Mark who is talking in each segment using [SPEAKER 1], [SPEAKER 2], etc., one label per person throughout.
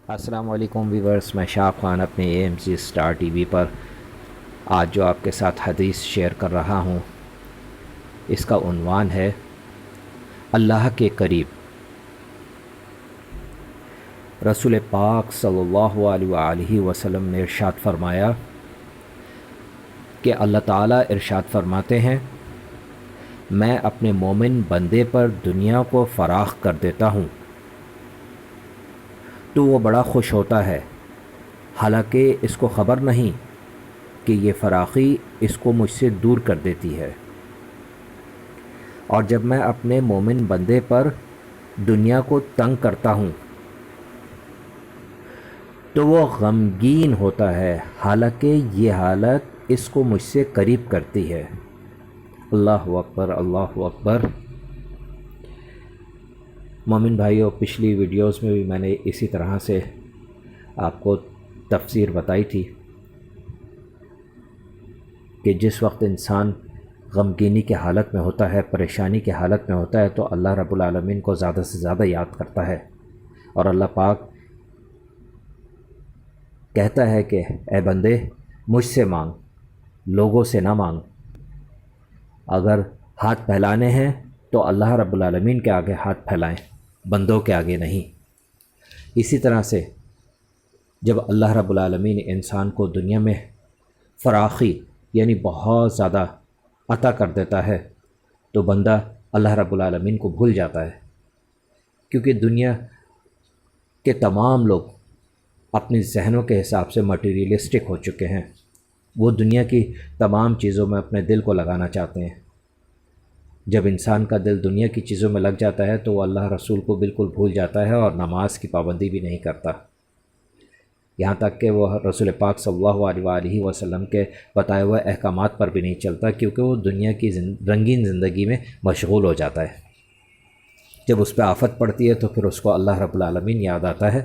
[SPEAKER 1] السلام علیکم ویورز، میں شاہ خان اپنے A M C star T V پر آج جو آپ کے ساتھ حدیث شیئر کر رہا ہوں، اس کا عنوان ہے اللہ کے قریب۔ رسول پاک صلی اللہ علیہ وآلہ وسلم نے ارشاد فرمایا کہ اللہ تعالیٰ ارشاد فرماتے ہیں، میں اپنے مومن بندے پر دنیا کو فراخ کر دیتا ہوں تو وہ بڑا خوش ہوتا ہے، حالانکہ اس کو خبر نہیں کہ یہ فراخی اس کو مجھ سے دور کر دیتی ہے، اور جب میں اپنے مومن بندے پر دنیا کو تنگ کرتا ہوں تو وہ غمگین ہوتا ہے، حالانکہ یہ حالت اس کو مجھ سے قریب کرتی ہے۔ اللہ اکبر، اللہ اکبر۔ مومن بھائیوں، پچھلی ویڈیوز میں بھی میں نے اسی طرح سے آپ کو تفسیر بتائی تھی کہ جس وقت انسان غمگینی کے حالت میں ہوتا ہے، پریشانی کے حالت میں ہوتا ہے، تو اللہ رب العالمین کو زیادہ سے زیادہ یاد کرتا ہے، اور اللہ پاک کہتا ہے کہ اے بندے، مجھ سے مانگ، لوگوں سے نہ مانگ۔ اگر ہاتھ پھیلانے ہیں تو اللہ رب العالمین کے آگے ہاتھ پھیلائیں، بندوں کے آگے نہیں۔ اسی طرح سے جب اللہ رب العالمین انسان کو دنیا میں فراخی یعنی بہت زیادہ عطا کر دیتا ہے تو بندہ اللہ رب العالمین کو بھول جاتا ہے، کیونکہ دنیا کے تمام لوگ اپنی ذہنوں کے حساب سے مٹیریلسٹک ہو چکے ہیں، وہ دنیا کی تمام چیزوں میں اپنے دل کو لگانا چاہتے ہیں۔ جب انسان کا دل دنیا کی چیزوں میں لگ جاتا ہے تو وہ اللہ رسول کو بالکل بھول جاتا ہے اور نماز کی پابندی بھی نہیں کرتا، یہاں تک کہ وہ رسول پاک صلی اللہ علیہ وآلہ وسلم کے بتائے ہوئے احکامات پر بھی نہیں چلتا، کیونکہ وہ دنیا کی رنگین زندگی میں مشغول ہو جاتا ہے۔ جب اس پہ آفت پڑتی ہے تو پھر اس کو اللہ رب العالمین یاد آتا ہے۔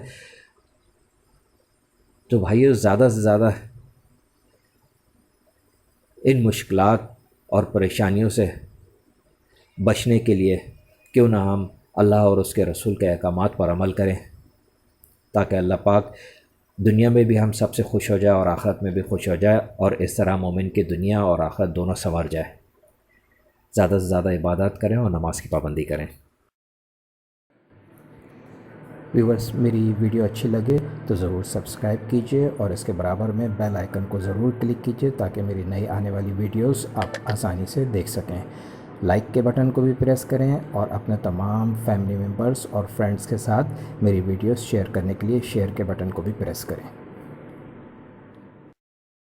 [SPEAKER 1] تو بھائیو، زیادہ سے زیادہ ان مشکلات اور پریشانیوں سے بچنے کے لیے کیوں نہ ہم اللہ اور اس کے رسول کے احکامات پر عمل کریں، تاکہ اللہ پاک دنیا میں بھی ہم سب سے خوش ہو جائے اور آخرت میں بھی خوش ہو جائے، اور اس طرح مومن کی دنیا اور آخرت دونوں سنور جائے۔ زیادہ سے زیادہ عبادات کریں اور نماز کی پابندی کریں۔ ویورز، میری ویڈیو اچھی لگے تو ضرور سبسکرائب کیجئے اور اس کے برابر میں بیل آئیکن کو ضرور کلک کیجئے تاکہ میری نئی آنے والی ویڈیوز آپ آسانی سے دیکھ سکیں۔ لائک کے بٹن کو بھی پریس کریں اور اپنے تمام فیملی ممبرز اور فرینڈز کے ساتھ میری ویڈیوز شیئر کرنے کے لیے شیئر کے بٹن کو بھی پریس کریں۔